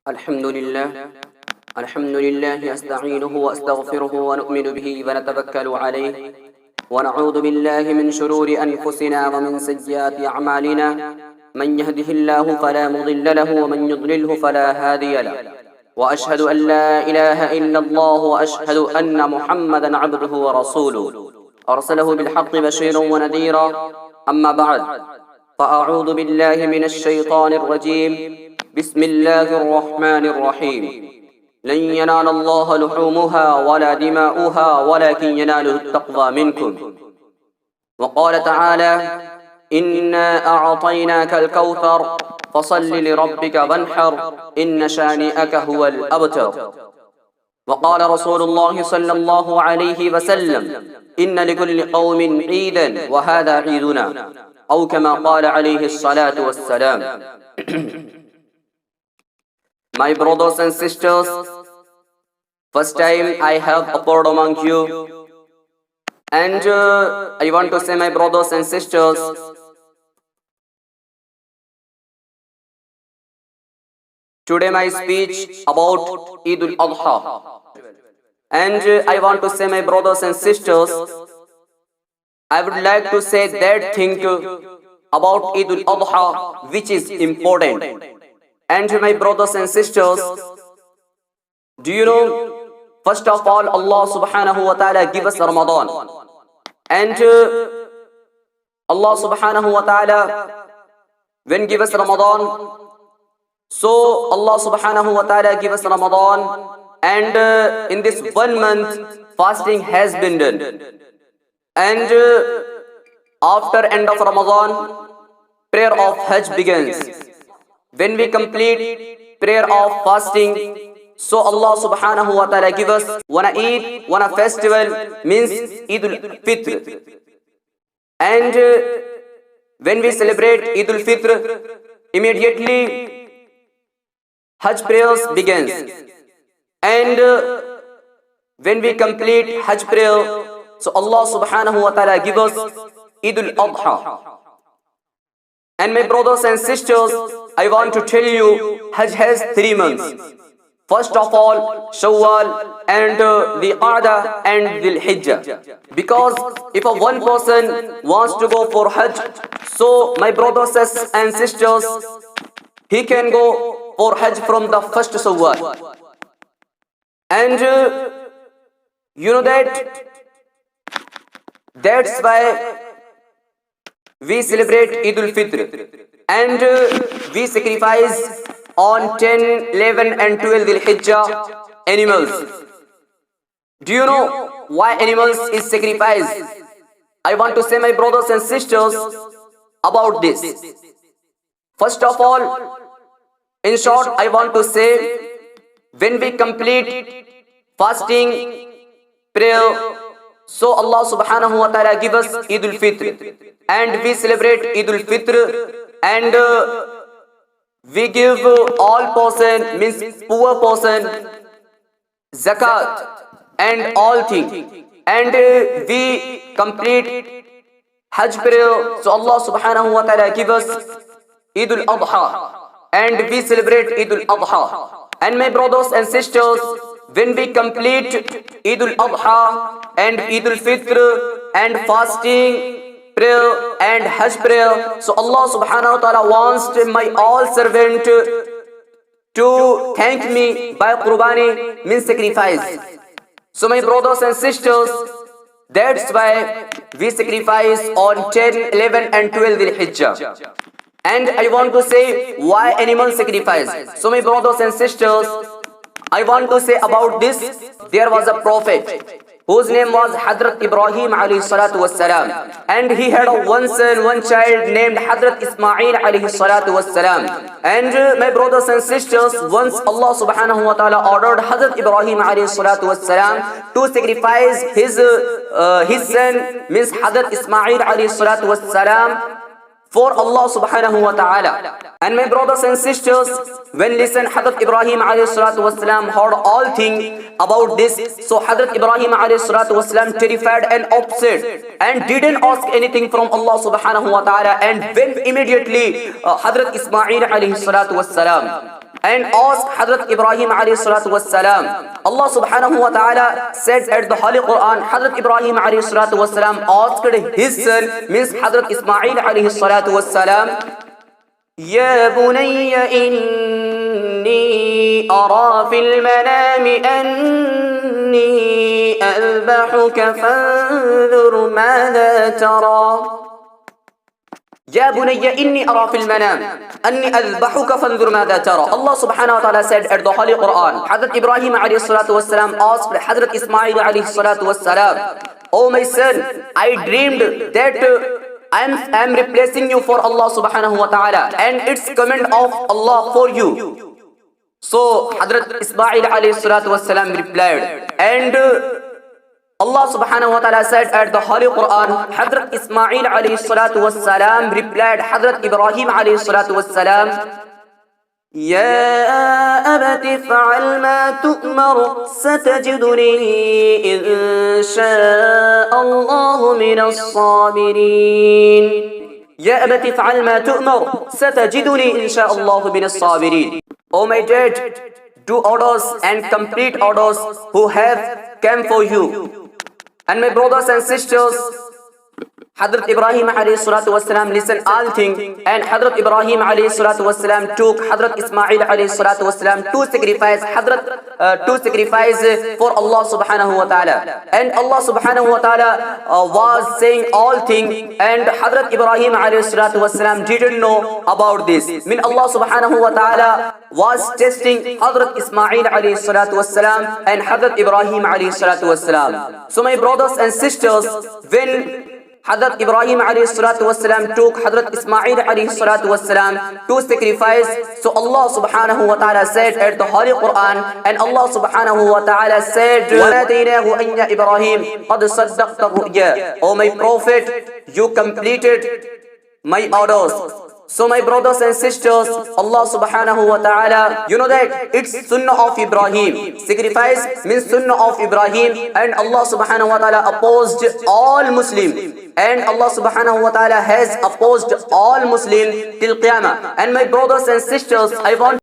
الحمد لله أستعينه وأستغفره ونؤمن به ونتوكل عليه ونعوذ بالله من شرور أنفسنا ومن سيئات أعمالنا. من يهده الله فلا مضل له ومن يضلله فلا هادي له، وأشهد أن لا إله إلا الله وأشهد أن محمدا عبده ورسوله أرسله بالحق بشيرا ونذيرا. أما بعد، فأعوذ بالله من الشيطان الرجيم. بسم الله الرحمن الرحيم. لن ينال الله لحومها ولا دماؤها ولكن يناله التقوى منكم. وقال تعالى: إنا أعطيناك الكوثر فصل لربك وانحر إن شانئك هو الأبتر. وقال رسول الله صلى الله عليه وسلم: إن لكل قوم عيدا وهذا عيدنا، أو كما قال عليه الصلاة والسلام. My brothers and sisters, first time I have appeared among you, and I want to say, my brothers and sisters, today my speech about Eid al-Adha, and I want to say, my brothers and sisters, I would like to say that thing about Eid al-Adha which is important. And my brothers and sisters, do you know, first of all, Allah subhanahu wa ta'ala give us Ramadan. And Allah subhanahu wa ta'ala, when give us Ramadan, so Allah subhanahu wa ta'ala give us Ramadan, and in this 1 month fasting has been done. And after end of Ramadan, prayer of Hajj begins. When we complete prayer of fasting, so Allah subhanahu wa ta'ala give us one Eid, one festival, means Eid al-Fitr. And when we celebrate Eid al-Fitr, immediately Hajj prayers begins. And when we complete Hajj prayer, so Allah subhanahu wa ta'ala give us Eid al-Adha. And my brothers and sisters, I want to tell you, Hajj has 3 months. First of all, Shawwal, and the Qa'dah and the Hijjah. Because if one person wants to go for Hajj, so my brothers and sisters, he can go for Hajj from the first Shawwal. And you know that's why we celebrate Eid al-Fitr, and we sacrifice on 10, 11 and 12 Dhul-Hijjah animals. Do you know why animals is sacrificed? I want to say, my brothers and sisters, about this. First of all, in short, I want to say, when we complete fasting, prayer, so Allah subhanahu wa ta'ala give us Eid al-Fitr, and we celebrate Eid al-Fitr, and we give all person, means poor person, zakat and all things, and we complete Hajj prayer, so Allah subhanahu wa ta'ala give us Eid al-Adha, and we celebrate Eid al-Adha. And my brothers and sisters, when we complete Eid al-Adha and Eid al-Fitr and fasting, prayer and Hajj prayer, so Allah subhanahu wa ta'ala wants my all servant to thank me by Qurbani, means sacrifice. So my brothers and sisters, that's why we sacrifice on 10, 11 and 12 Dhul-Hijjah. And I want to say, why animal sacrifice? So my brothers and sisters, I want to say about this. There was a prophet whose name was Hadrat Ibrahim alayhi salatu wassalam, and he had one son, one child named Hadrat Ismail alayhi salatu wassalam. And my brothers and sisters, once Allah subhanahu wa ta'ala ordered Hadrat Ibrahim alayhi salatu wassalam to sacrifice his son, means Hadrat Ismail alayhi salatu wassalam, for Allah subhanahu wa ta'ala. And my brothers and sisters, when listen Hadrat Ibrahim alayhi salatu wasalam heard all things about this, so Hadrat Ibrahim alayhi salatu wasalam terrified and upset and didn't ask anything from Allah subhanahu wa ta'ala, and went immediately Hadrat Ismail alayhi salatu wasalam. and asked Hazrat Ibrahim alayhi salatu wassalam. Allah subhanahu wa ta'ala said at the Holy Quran, Hazrat Ibrahim alayhi salatu wassalam asked his son, means Hazrat Ismail alayhi salatu wassalam, Ya bunayya inni ara fil manami anni adbahuka fanzur madha tara. Ya bunayya inni ara fil manam anni adbahuka fanzur madha tara. Allah subhanahu wa ta'ala said at the Holy Quran, Hazrat Ibrahim alayhi salatu wassalam asked Hazrat Ismail alayhi salatu wassalam, Oh my son, I dreamed that I am replacing you for Allah subhanahu wa ta'ala, and it's command of Allah for you. So Hazrat Ismail alayhi salatu wassalam replied, and Allah subhanahu wa ta'ala said at the Holy Quran, Hazrat Ismail alayhi salatu wassalam replied Hazrat Ibrahim alayhi salatu wassalam, Ya abati fa'al ma tu'mar satajiduni insha Allah min as-sabirin. Ya abati fa'al ma tu'mar satajiduni insha Allah min as-sabirin. O my dad, do orders and complete orders who have come for you. And my brothers and sisters, Hazrat Ibrahim alayhi salatu wassalam listened all things, and Hazrat Ibrahim alayhi salatu wassalam took Hazrat Ismail alayhi salatu wassalam to sacrifice for Allah subhanahu wa ta'ala. And Allah subhanahu wa ta'ala was saying all things, and Hazrat Ibrahim alayhi salatu wassalam didn't know about this. Mean Allah subhanahu wa ta'ala was testing Hazrat Ismail alayhi salatu wassalam and Hazrat Ibrahim alayhi salatu wassalam. So my brothers and sisters, when Hazrat Ibrahim alayhi salatu wassalam took Hazrat Ismail alayhi salatu wassalam to sacrifice, so Allah subhanahu wa ta'ala said at the Holy Quran, and Allah subhanahu wa ta'ala said, وَنَادَيْنَاهُ أَنْ يَا إِبْرَاهِيمُ قَدْ صَدَّقْتَ الرُّؤْيَا. O my Prophet, you completed my orders. So my brothers and sisters, Allah subhanahu wa ta'ala, you know that it's sunnah of Ibrahim. Sacrifice means sunnah of Ibrahim, and Allah subhanahu wa ta'ala opposed all Muslims. And Allah subhanahu wa ta'ala has opposed all Muslims till Qiyamah. And my brothers and sisters, I want